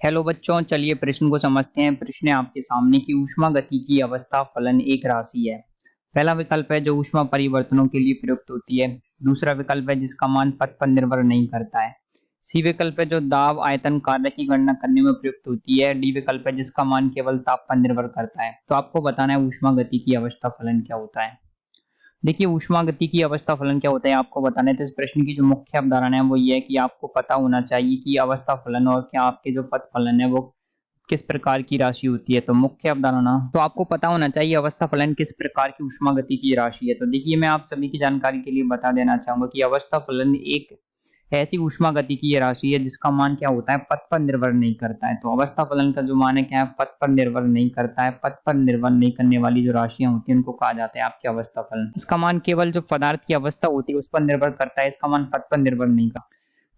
Hello बच्चों, चलिए प्रश्न को समझते हैं। प्रश्न है आपके सामने कि ऊष्मागतिकी अवस्था फलन एक राशि है। पहला विकल्प है जो ऊष्मा परिवर्तनों के लिए प्रयुक्त होती है। दूसरा विकल्प है जिसका मान पथ पर निर्भर नहीं करता है। सी विकल्प है जो दाब आयतन कार्य की गणना करने में प्रयुक्त होती है। डी विकल्प है जिसका मान केवल ताप पर निर्भर करता है। तो आपको बताना है ऊष्मागतिकी अवस्था फलन क्या होता है। देखिए, ऊष्मागतिकी अवस्था फलन क्या होता है आपको बताना है। तो इस प्रश्न की जो मुख्य अवधारणा है वो ये है कि आपको पता होना चाहिए कि अवस्था फलन और क्या आपके जो पथ फलन है वो किस प्रकार की राशि होती है। तो मुख्य अवधारणा तो आपको पता होना चाहिए अवस्था फलन किस प्रकार की ऊष्मागतिकी राशि है। तो देखिए, मैं आप सभी की जानकारी के लिए बता देना चाहूंगा कि अवस्था फलन एक ऐसी ऊष्मागतिकीय राशि है जिसका मान क्या होता है, पथ पर निर्भर नहीं करता है। तो अवस्था फलन का जो मान है क्या है, पथ पर निर्भर नहीं करता है। पथ पर निर्भर नहीं करने वाली जो राशियां होती हैं उनको कहा जाता है आपके अवस्था फलन। इसका मान केवल जो पदार्थ की अवस्था होती है उस पर निर्भर करता है, इसका मान पथ पर निर्भर नहीं करता।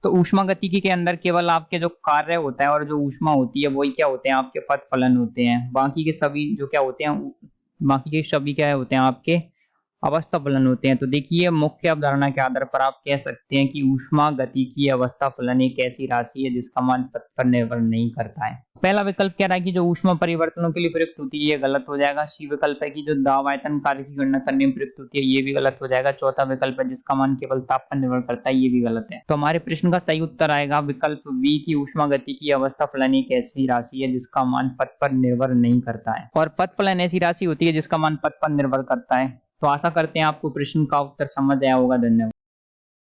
तो ऊष्मागतिकी के अंदर केवल आपके जो कार्य होता है और जो ऊष्मा होती है वही क्या होते हैं, आपके पथ फलन होते हैं। बाकी के सभी जो क्या होते हैं, बाकी के सभी क्या होते हैं, आपके अवस्था फलन होते हैं। तो देखिए, मुख्य अवधारणा के आधार पर आप कह सकते हैं कि ऊष्मागतिकीय अवस्था फलन एक ऐसी राशि है जिसका मान पथ पर निर्भर नहीं करता है। पहला विकल्प कह रहा है कि जो ऊष्मा परिवर्तनों के लिए प्रयुक्त होती है ये गलत हो जाएगा। सी विकल्प है कि जो दाब आयतन कार्य की गणना करने में प्रयुक्त होती है ये भी गलत हो जाएगा। चौथा विकल्प है जिसका मान केवल ताप पर निर्भर करता है, ये भी गलत है। तो हमारे प्रश्न का सही उत्तर आएगा विकल्प बी की ऊष्मागतिकीय अवस्था फलन एक ऐसी राशि है जिसका मान पथ पर निर्भर नहीं करता है। और पथ फलन ऐसी राशि होती है जिसका मान पथ पर निर्भर करता है। तो आशा करते हैं आपको प्रश्न का उत्तर समझ आया होगा। धन्यवाद।